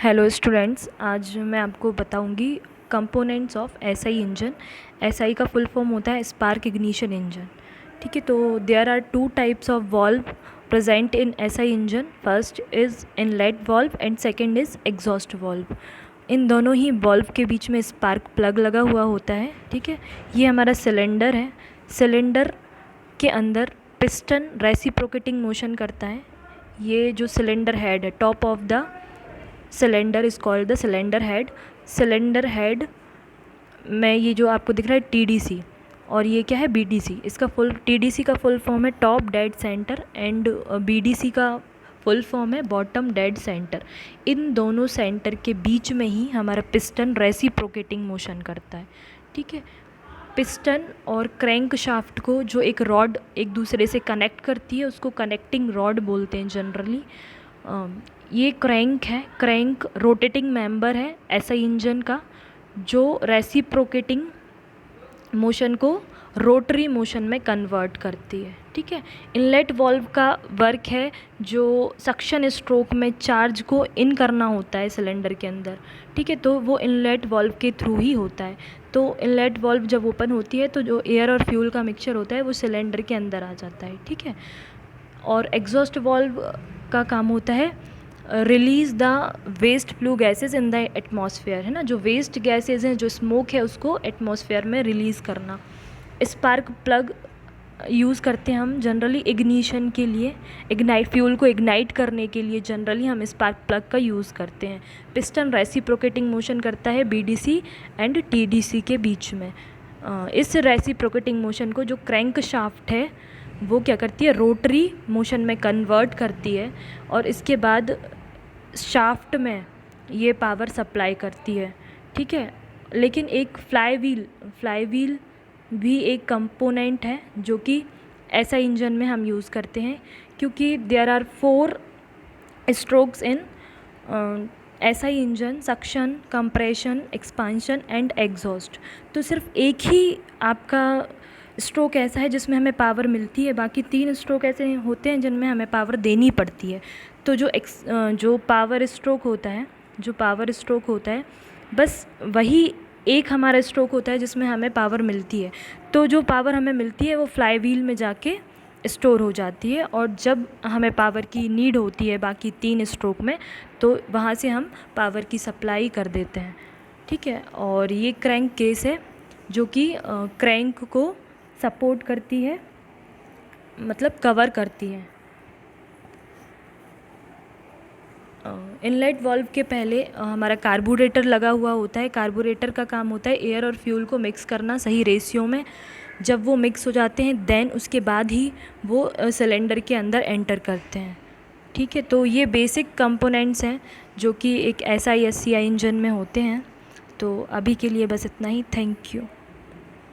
Hello students, आज मैं आपको बताऊंगी components of SI engine. SI का फुल फॉर्म होता है स्पार्क इग्निशन इंजन। ठीक है, तो there are two types of valve present in SI engine. First is inlet valve and second is exhaust valve. इन दोनों ही वॉल्व के बीच में स्पार्क प्लग लगा हुआ होता है। ठीक है, ये हमारा सिलेंडर है। सिलेंडर के अंदर पिस्टन रेसिप्रोकेटिंग मोशन करता है। ये जो सिलेंडर हेड है, top of the cylinder is called the cylinder head. Cylinder head में ये जो आपको दिख रहा है टीडीसी, और ये क्या है बीडीसी। इसका फुल टीडीसी का फुल फॉर्म है top dead centre and BDC का फुल फॉर्म है बॉटम डेड सेंटर। इन दोनों सेंटर के बीच में ही हमारा पिस्टन रेसिप्रोकेटिंग मोशन करता है। ठीक है, पिस्टन और क्रैंक शाफ्ट को जो एक रॉड एक दूसरे से कनेक्ट करती है उसको कनेक्टिंग रॉड बोलते हैं जनरली। ये क्रैंक है। क्रैंक रोटेटिंग मेंबर है एसआई इंजन का, जो रेसिप्रोकेटिंग मोशन को रोटरी मोशन में कन्वर्ट करती है। ठीक है, इनलेट वॉल्व का वर्क है जो सक्शन स्ट्रोक में चार्ज को इन करना होता है सिलेंडर के अंदर। ठीक है, तो वो इनलेट वॉल्व के थ्रू ही होता है। तो इनलेट वॉल्व जब ओपन होती है तो जो एयर और फ्यूल का मिक्सचर होता है वो सिलेंडर के अंदर आ जाता है। ठीक है, और एग्जॉस्ट वॉल्व का काम होता है release the waste flue gases in the atmosphere, है ना। जो वेस्ट गैसेज हैं, जो स्मोक है, उसको एटमॉस्फेयर में रिलीज़ करना। स्पार्क प्लग यूज़ करते हैं हम जनरली इग्निशन के लिए, इग्नाइट फ्यूल को इग्नाइट करने के लिए जनरली हम स्पार्क प्लग का यूज़ करते हैं। पिस्टन रेसिप्रोकेटिंग मोशन करता है बीडीसी एंड टीडीसी के बीच में। इस रेसिप्रोकेटिंग मोशन को जो क्रैंक शाफ्ट है वो क्या करती है, रोटरी मोशन में कन्वर्ट करती है, और इसके बाद शाफ्ट में ये पावर सप्लाई करती है। ठीक है, लेकिन एक फ्लाई व्हील भी एक कंपोनेंट है जो कि ऐसा इंजन में हम यूज़ करते हैं, क्योंकि देयर आर 4 स्ट्रोक्स इन ऐसा engine: suction, compression, expansion and exhaust. तो सिर्फ एक ही आपका स्ट्रोक ऐसा है जिसमें हमें पावर मिलती है, बाकी 3 स्ट्रोक ऐसे होते हैं जिनमें हमें पावर देनी पड़ती है। तो जो पावर स्ट्रोक होता है बस वही एक हमारा स्ट्रोक होता है जिसमें हमें पावर मिलती है। तो जो पावर हमें मिलती है वो फ्लाई व्हील में जाके स्टोर हो जाती है, और जब हमें पावर की नीड होती है बाकी 3 स्ट्रोक में तो वहाँ से हम पावर की सप्लाई कर देते हैं। ठीक है, और ये क्रैंक केस है जो कि क्रैंक को सपोर्ट करती है, मतलब कवर करती है। इनलेट वॉल्व के पहले हमारा कार्बोरेटर लगा हुआ होता है। कार्बोरेटर का काम होता है एयर और फ्यूल को मिक्स करना सही रेशियो में। जब वो मिक्स हो जाते हैं देन उसके बाद ही वो सिलेंडर के अंदर एंटर करते हैं। ठीक है, तो ये बेसिक कंपोनेंट्स हैं जो कि एक एसआई एससीआई इंजन में होते हैं। तो अभी के लिए बस इतना ही। Thank you.